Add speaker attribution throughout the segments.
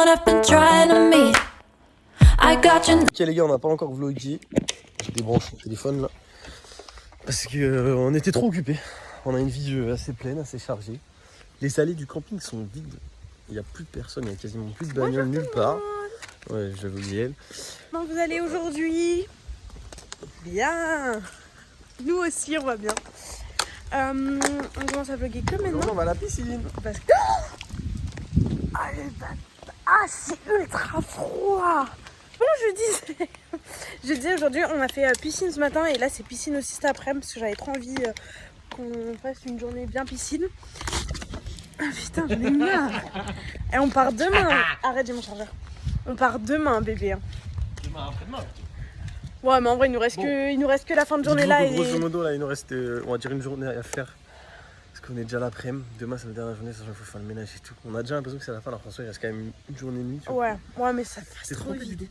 Speaker 1: Ok les gars, on n'a pas encore vlogué. Je débranche mon téléphone là. Parce que on était trop occupés. On a une vie assez pleine, assez chargée. Les allées du camping sont vides. Il n'y a plus de personnes, il n'y a quasiment plus de bagnoles nulle part. Ouais, j'avais oublié.
Speaker 2: Comment vous allez aujourd'hui? Bien. Nous aussi, on va bien. On commence à vlogger que maintenant.
Speaker 1: Non, on va à la piscine.
Speaker 2: Parce que... Ah, c'est ultra froid. Bon, je disais aujourd'hui, on a fait piscine ce matin et là c'est piscine aussi cet après-midi parce que j'avais trop envie qu'on fasse une journée bien piscine. Ah putain, j'en ai marre. Et on part demain. Arrête, j'ai mon chargeur. On part demain, bébé.
Speaker 1: Demain, après-demain.
Speaker 2: Ouais, mais en vrai, il nous reste que la fin de journée là.
Speaker 1: Grosso modo, là, il nous reste, on va dire, une journée à faire. Parce qu'on est déjà l'après-midi. Demain, c'est la dernière journée, sachant qu'il faut faire le ménage et tout. On a déjà l'impression que c'est la fin. Alors, François, il reste quand même une journée et demie. Tu vois.
Speaker 2: Ouais, mais ça passe
Speaker 1: C'est
Speaker 2: trop
Speaker 1: trop
Speaker 2: vite.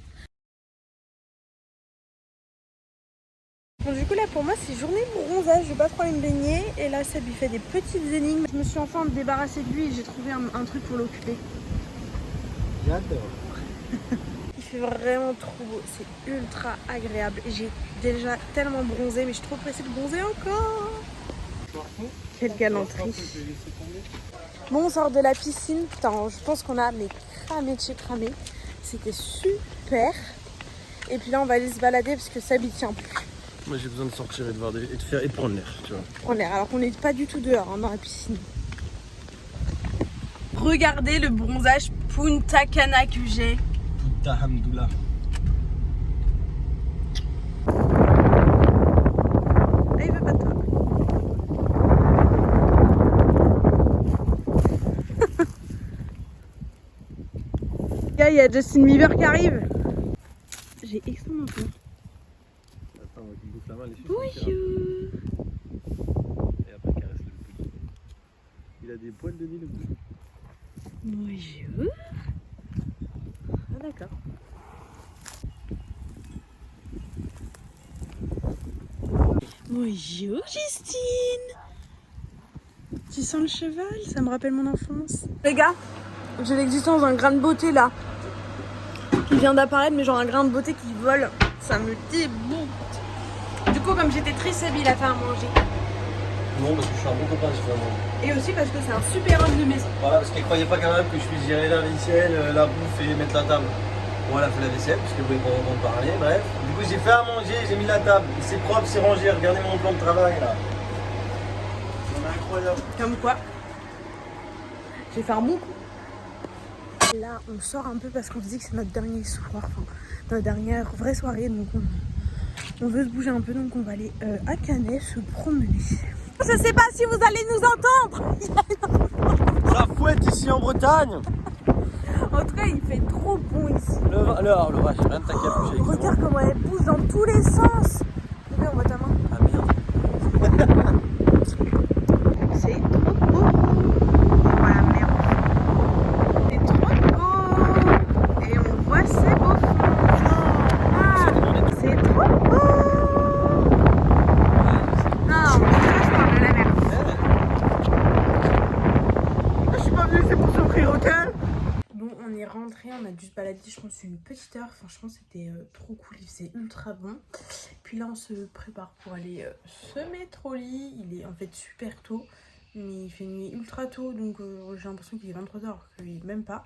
Speaker 2: Bon, du coup, là, pour moi, c'est journée bronzage. Je vais pas trop aller me baigner. Et là, Seb, il fait des petites énigmes. Je me suis enfin débarrassée de lui et j'ai trouvé un truc pour l'occuper.
Speaker 1: J'adore.
Speaker 2: Il fait vraiment trop beau. C'est ultra agréable. J'ai déjà tellement bronzé, mais je suis trop pressée de bronzer encore. Quelle galanterie. Bon, on sort de la piscine. Putain, je pense qu'on a cramé de chez cramé. C'était super. Et puis là, on va aller se balader parce que Seb, il tient plus.
Speaker 1: Moi, j'ai besoin de sortir et de voir et de faire et de prendre l'air, tu vois.
Speaker 2: Prendre l'air, alors qu'on n'est pas du tout dehors dans la piscine. Regardez le bronzage Punta Cana que j'ai.
Speaker 1: Punta Hamdoullah.
Speaker 2: Ah, il veut pas de toi. Il y a Justin Bieber qui arrive. J'ai extrêmement peur.
Speaker 1: Attends, on va qu'il bouffe la main, les filles.
Speaker 2: Bonjour.
Speaker 1: Et après, caresse le bout. Il a des poils de nez, le bout.
Speaker 2: Bonjour. Ah, d'accord. Bonjour Justine. Tu sens le cheval? Ça me rappelle mon enfance. Les gars, j'ai l'existence d'un grain de beauté là. Qui vient d'apparaître, mais genre un grain de beauté qui vole. Ça me dégoûte. Du coup, comme j'étais triste, Seb, il a fait à manger.
Speaker 1: Non, parce que je suis un bon copain, je fais à manger.
Speaker 2: Et aussi parce que c'est un super homme de maison.
Speaker 1: Voilà, parce qu'elle croyait pas quand même que je puisse gérer la vaisselle, la bouffe et mettre la table. Bon, elle a fait la vaisselle, parce qu'elle voulait pas entendre parler, bref. Du coup, j'ai fait à manger, j'ai mis la table. C'est propre, c'est rangé, regardez mon plan de travail là. C'est incroyable.
Speaker 2: Comme quoi, j'ai fait un bon coup. Là, on sort un peu parce qu'on se dit que c'est notre dernier soir, enfin, notre dernière vraie soirée. Donc, on veut se bouger un peu, donc on va aller à Canet se promener. Je sais pas si vous allez nous entendre.
Speaker 1: Ça fouette ici en Bretagne.
Speaker 2: En tout cas, il fait trop bon ici.
Speaker 1: Le vache, rien de ta capuche avec
Speaker 2: Regarde comment elle pousse dans tous les sens. Bébé, on voit ta main.
Speaker 1: Ah merde.
Speaker 2: C'est trop beau. Voilà, merde. C'est trop beau. Et on voit ces beaux fonds. Ah, c'est trop beau. Non, je parle de la mer.
Speaker 1: Je suis pas venu, c'est pour s'offrir hôtel.
Speaker 2: Bon, on est rentré, on a dû se balader, je pense, une petite heure. Franchement, c'était trop cool, il faisait ultra bon. Puis là, on se prépare pour aller se mettre au lit. Il est en fait super tôt, mais il fait nuit ultra tôt, donc j'ai l'impression qu'il est 23h, alors qu'il est même pas.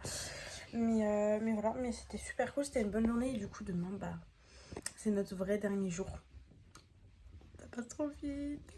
Speaker 2: Mais voilà, mais c'était super cool, c'était une bonne journée. Et du coup, demain, bah, c'est notre vrai dernier jour. Ça passe trop vite.